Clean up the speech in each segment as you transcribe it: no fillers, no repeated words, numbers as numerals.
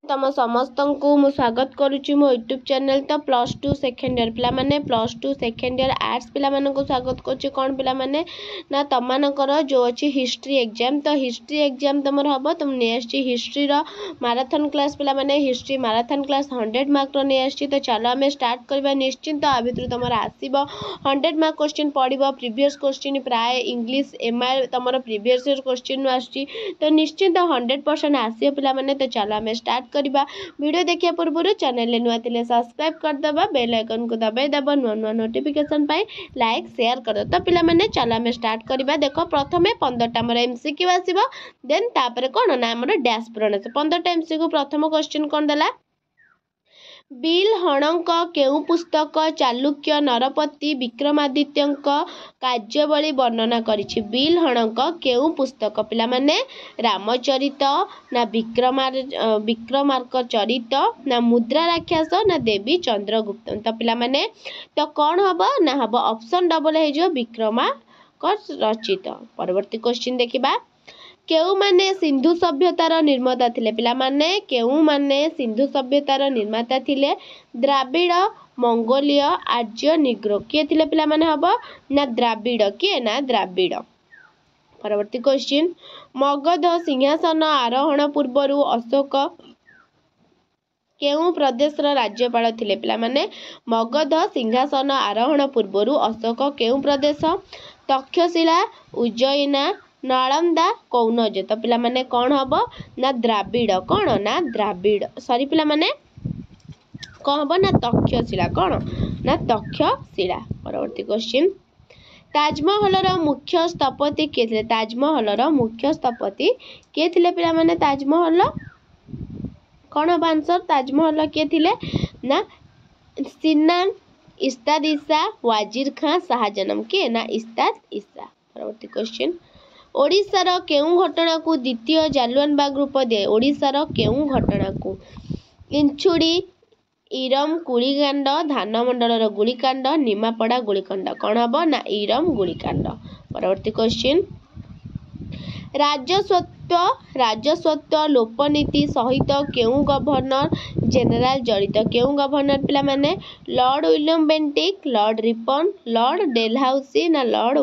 तम समस्त को मु स्वागत करुच्ची मो यूट्यूब चैनल तो प्लस टू सेकेंड ईयर पिला माने plus two second year arts पिला माने को स्वागत करुच्ची कौन पिला माने ना तम मानकर जो अच्छी हिस्ट्री एग्जाम तो हिस्ट्री एग्जाम तुम हम तुम नहीं हिस्ट्री माराथन क्लास पिला माने हिस्ट्री माराथन क्लास 100 मार्क रो नहीं तो चलो आम स्टार्ट करवा निश्चिंत आ भितर तुम आसब 100 मार्क क्वेश्चन पड़ो प्रीवियस क्वेश्चन प्राय इंग्लिश एमआई तुम प्रीवियस क्वेश्चन आसची तो निश्चिंत 100% आसियो पिला माने तो चलो आम स्टार्ट करबा वीडियो देखिया पूर्व चैनल नुआ थिले सब्सक्राइब कर दबा बेल आइकन को दबाई दबा नुआ नुआ नोटिफिकेशन पाई लाइक शेयर कर दो तो पिला माने चलो आम स्टार्ट करबा देखो प्रथमे 15टा मोर एमसीक्यू आसीबो देन तापर कोन ना हमर डैश पूरण 15टा एमसीक्यू प्रथम क्वेश्चन कोन देला बिल हणंक केउ पुस्तक चालुक्य नरपति विक्रमादित्य कार्यावली वर्णना करिछि बिल हणंक केउ पुस्तक पिला माने रामचरित ना विक्रमार्क चरित ना मुद्रा राक्षस ना देवी चंद्रगुप्त तो पिला माने तो कौन हबो ना हबो ऑप्शन डबल हे जो विक्रमार्क रचित परवर्ती क्वेश्चन देखिबा केउ माने सिंधु सभ्यतार निर्माता थिले पिला माने केउ माने सिंधु सभ्यतार निर्माता थिले द्राविड़ मंगोलीय आर्य निग्रो किए थिले पिला माने हबो ना द्राविड़ किए ना द्राविड़ परवर्ती क्वेश्चन मगध सिंहासन आरोहण पूर्वरु अशोक केउ प्रदेश राज्यपाल थिले पिला माने मगध सिंहासन आरोहण पूर्वरु अशोक केउ प्रदेश तक्षशिला उज्जयिना नालंदा कौनज तो पिला माने कौन हबो ना द्राविड़ कौन ना द्राविड़ सॉरी पिला माने कौन हबो ना तक्षशिला कौन ना तक्षशिला परवर्ती क्वेश्चन ताजमहल रो मुख्य स्थपति के थिले ताजमहल रो मुख्य स्थपति के थिले पिला माने ताजमहल कौन हबो आंसर ताजमहल के थिले ना सिनान इस्ताद ईसा वाजिर खान शाहजहां के ना इस्ताद ईसा परवर्ती क्वेश्चन ओडिशार केउ घटना को द्वितीय जालियान बाग रूप दिए ओडिशार केउ घटना को इंछुड़ी इरम गुलिकांड धानमंडल गुलिकांड निमापड़ा गुलिकांड कौन हम ना इरम गुलिकांड परवर्ती क्वेश्चन राजस्वत्व लोपनीति सहित केउ गवर्नर जनरल जड़ित केउ गवर्नर पिला माने Lord William Bentinck Lord Ripon Lord Dalhousie ना लॉर्ड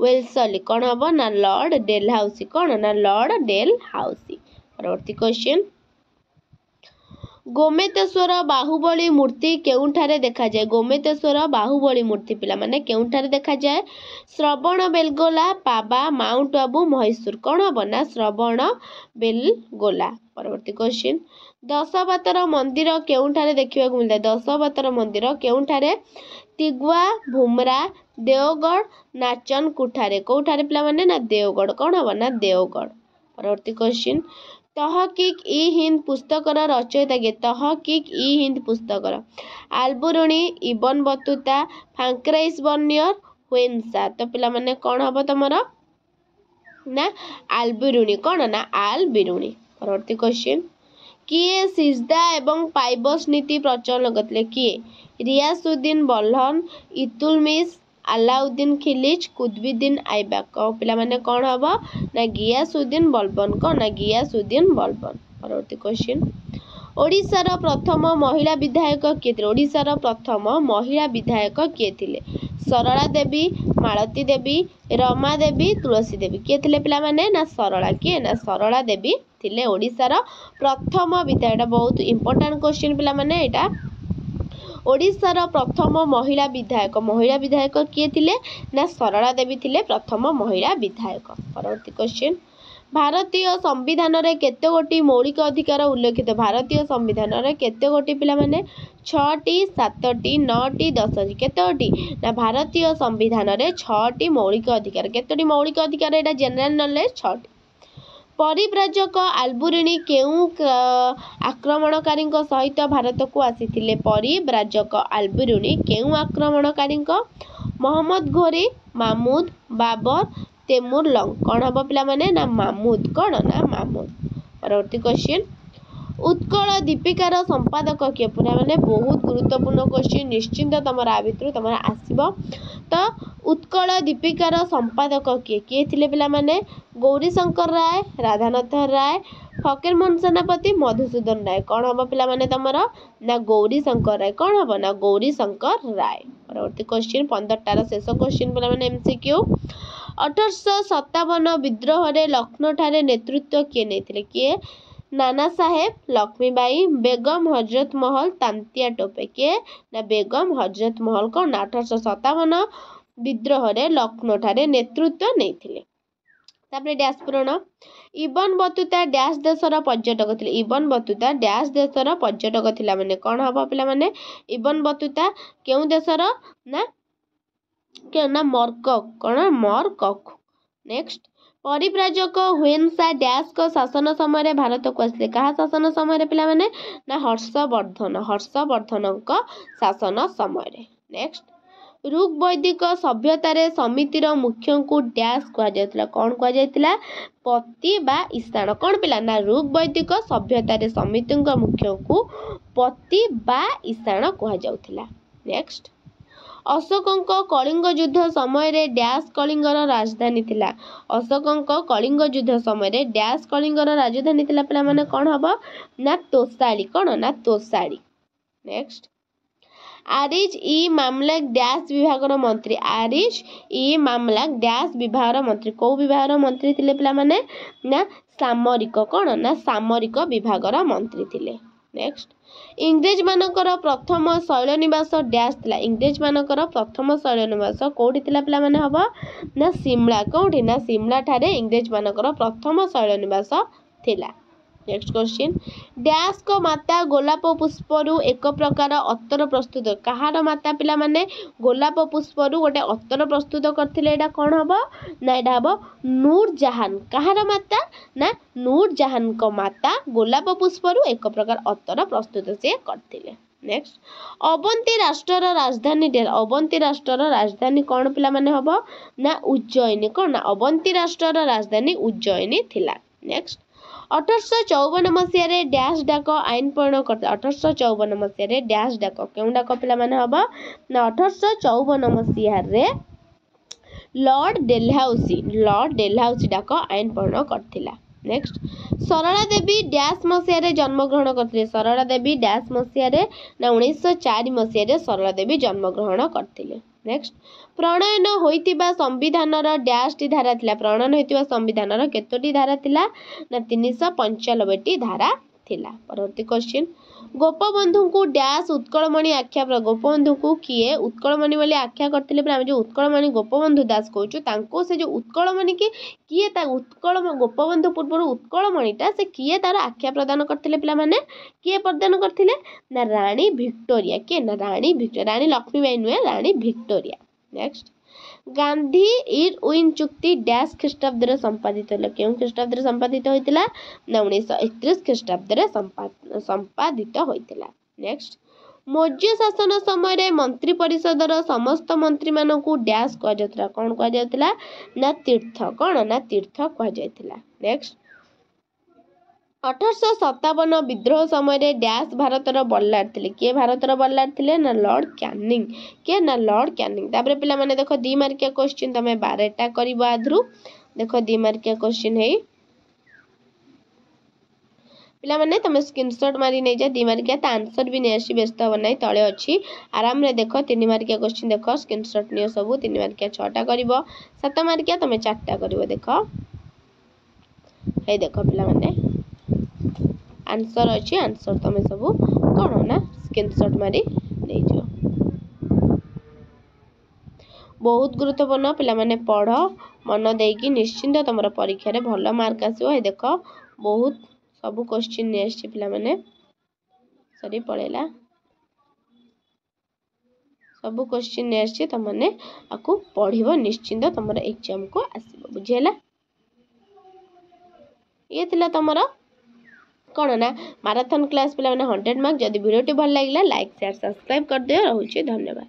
वेल्सली कौन हम ना लॉर्ड डेलहाउसी कौन ना लॉर्ड डेलहाउसी परवर्ती क्वेश्चन गोमेतेश्वर बाहुबली मूर्ति केउठारे देखा जाए गोमेतेश्वर बाहुबली मूर्ति पिला माने केउठारे देखा जाए श्रवण बेलगोला पाबा माउंट आबू मैसूर कौन हम ना श्रवण बेलगोला परवर्ती क्वेश्चन दशवतार मंदिर केउठारे देखिबा को मिलता है दशवतार मंदिर केउठारे तिगुआ भुमरा देवगढ़ नाचन कुठारे कौठारे पिला माने ना देवगढ़ कौन हम ना देवगढ़ परवर्ती क्वेश्चन तहकीक इ हिंद पुस्तकर रचयिता के तहकीक इ हिंद पुस्तकर आलबुरुणी इबन बतुता फ्रांक्राइस बर्नियर हुएन्सा तो पिला माने कौन हम तमरा ना आलबुरुणी कौन ना आलबिरुणी परवर्ती क्वेश्चन किए सिजदा एवं पाइबस नीति प्रचलन करते किए रियासुद्दीन बल्लभ इतुलमिश अलाउद्दीन खिलिज कुतुबुद्दीन ऐबक पिला माने कौन हम ना गियासुद्दीन बलबन कौन ना गियासुद्दीन बलबन परवर्ती क्वेश्चन ओडिशार प्रथम महिला विधायक किए थिले ओडिशार प्रथम महिला विधायक किए थिले सरला देवी मालती देवी रमा देवी तुलसी देवी किए थिले पिला माने ना सरला किए ना सरला देवी थिले ओडिशार प्रथम विधायक बहुत इंपोर्टेंट क्वेश्चन पिला माने एटा ओडिशार प्रथम महिला विधायक किए थिले ना सरला देवी थिले प्रथम महिला विधायक परवर्ती क्वेश्चन भारतीय संविधान रे केते गोटी मौलिक अधिकार उल्लेखित भारतीय संविधान रे केते गोटी पिला माने 6टी 7टी 9टी 10टी केते गोटी ना भारतीय संविधान रे 6टी मौलिक अधिकार केतोटी मौलिक अधिकार एटा जनरल नॉलेज 6टी परिव्राजक आलबुरुणी केउ आक्रमणकारी सहित भारत को आसीथिले परिव्राजक आलबुरुणी केउ आक्रमणकारी मोहम्मद घोरी मामूद बाबर तेमुर लंग कौन हम पिला माने ना मामूद कौन ना मामूद परवर्ती क्वेश्चन उत्कल दीपिकार संपादक किए पूरा माने बहुत गुरुत्वपूर्ण क्वेश्चन निश्चिंत तुम आ भितर तुम आसब। तो उत्कल दीपिकार संपादक किए थिले पिला माने गौरीशंकर राय, राधानाथ राय, फकीरमोहन सेनापति, मधुसूदन राय। कौन हम पिला माने तुमर ना गौरीशंकर राय। कौन हम ना गौरीशंकर राय। परवर्ती क्वेश्चन 15टार शेष क्वेश्चन पिला माने एमसीक्यू। 1857 विद्रोह रे लखनऊ ठारे नेतृत्व किए नहीं किए नाना साहेब, लक्ष्मीबाई, बेगम हजरत महल, तांतिया टोपे। किए ना बेगम हजरत महल कौन 1857 विद्रोह रे लखनऊ ठारे नेतृत्व नहीं। तापरे डैश पूरण इबन बतुता डैश देशर पर्यटक थिले। इबन बतुता डैश देशर पर्यटक थिला माने कौन हबो पिला माने इबन बतुता केउ देशर ना के ना मरकक कौन मरकक। नेक्स्ट परिव्राजक हुएनसा डैश को शासन समय भारत को आसले। कहा शासन समय पिला माने ना हर्षवर्धन को शासन समय। नेक्स्ट ऋग वैदिक सभ्यतार समितिर मुख्य को डैश कहुला। कौन कहुला पति बा ईशाण। कौन पिला ना ऋग वैदिक सभ्यतार समिति मुख्य को पति बा ईशाण कहुला। नेक्स्ट अशोक कलिंग युद्ध समय डैश कलिंगर राजधानी थिला। अशोक कलिंग युद्ध समय डैश कलिंगर राजधानी थिला पिला माने कौन हबो ना तोसाली। कौन ना तोसाली। नेक्स्ट आरिज ई मामलाक डैश विभागर मंत्री। आरिज ई मामलाक डैश विभागर मंत्री। को विभागर मंत्री थिले पिला माने ना सामरिक। कौन ना सामरिक विभागर मंत्री थिले। नेक्स्ट इंग्रेज मानकर प्रथम शैलनिवास डैश थिला। इंग्रेज मानकर प्रथम शैलनिवास कोठी थिला पिला माने हबो ना शिमला। कोठी ना शिमला ठारे इंग्रेज मानकर प्रथम शैलनिवास थिला। नेक्स्ट क्वेश्चन डैश को माता गोलाप पुष्परु एक प्रकार अत्तर प्रस्तुत। कहार माता पिला माने गोलाप पुष्परु गोटे अत्तर प्रस्तुत करथिले। एटा कोन हबो ना एटा हबो नूरजहान। कहार माता ना नूरजहान को माता गोलाप पुष्परु एक प्रकार अत्तर प्रस्तुत से करथिले। नेक्स्ट अवंती राष्ट्रर राजधानी डेल। अवंती राष्ट्रर राजधानी कौन पिला माने हबो ना उज्जयिनी। कौन ना अवंती राष्ट्रर राजधानी उज्जयिनी थिला। नेक्स्ट 1854 मसीह डैश डाक आईन प्रणयन करते। 1854 मसीह डैश डाक क्यों डाक पिला माने हबो ना 1854 मसीह लॉर्ड डेलहाउसी डाक आईन प्रणयन करथिला। नेक्स्ट सरला देवी डैश मसीह जन्म ग्रहण करथिले। सरला देवी डैश मसीह ना 1904 मसीह सरला देवी जन्म ग्रहण करथिले। नेक्स्ट प्रणयन होइतिबा संविधानर डैश टी धारा थिला। प्रणयन होइतिबा संविधानर केतोटी धारा थिला ना 395 टी धारा थिला। परवर्ती क्वेश्चन गोपबंधु को डैश उत्कलमणि आख्या गोपबंधु को किए उत्कलमणि वाली आख्या करथिले। हम जो उत्कलमणि गोपबंधु दास कहूछु तांको से जो उत्कलमणि की किए ता उत्कल गोपबंधु पूर्व उत्कलमणिटा से किए तार आख्या प्रदान करथिले पिला माने किए प्रदान करथिले ना रानी विक्टोरिया। के ना रानी विक्टोरिया। रानी लक्ष्मीबाई नुहे रानी विक्टोरिया। नेक्स्ट गांधी इरविन चुक्ति डैश ख्रीष्टाब्द संपादित होता। क्यों ख्रीष्टाब्द संपादित होता ना 1931 ख्रीष्टाब्द संपादित होता। नेक्स्ट मौर्य शासन समय मंत्री परिषदर समस्त मंत्री मानक डैश कहुला। कौन कहुला ना तीर्थ। कौन ना तीर्थ कहुला। नेक्स्ट 1857 विद्रोह समय डैश भारतर बल्लार थे। किए भारतर बल्लार थे ना लॉर्ड कैनिंग। किए ना लॉर्ड कैनिंग। तापर पिला माने देखो 2 मार्किया क्वेश्चन तमे 12टा करबो आधरु। देखो 2 मार्किया क्वेश्चन है पिला माने तमे स्क्रीनशॉट मारी नै जा 2 मार्किया ता आंसर भी नै आसी व्यस्त हो नै तळे अछि आराम रे देखो 3 मार्किया क्वेश्चन देखो स्क्रीनशॉट नियो सब 3 मार्किया 6टा करबो 7 मार्किया तमे 4टा करबो। देखो हे देखो पिला माने आंसर अच्छी आंसर तमें सब कौन ना स्क्रीनशॉट मारी नहीं जो बहुत गुरुत्वपूर्ण पिला माने पढ़ मन देकी निश्चिंत तुम परीक्षा रे भल मार्क आसो। देख बहुत सब क्वेश्चन नहीं आसी पिला माने सॉरी पळेला सब क्वेश्चन नहीं आसी तुम माने आकु पढ़िबो निश्चिंत तुम एग्जाम को आसीबो। बुझेला ये थिला तुमरा कौन ना मैराथन क्लास पे 100 मार्क। जदि वीडियो भल लगे लाइक शेयर सब्सक्राइब कर दियो। रहूची धन्यवाद।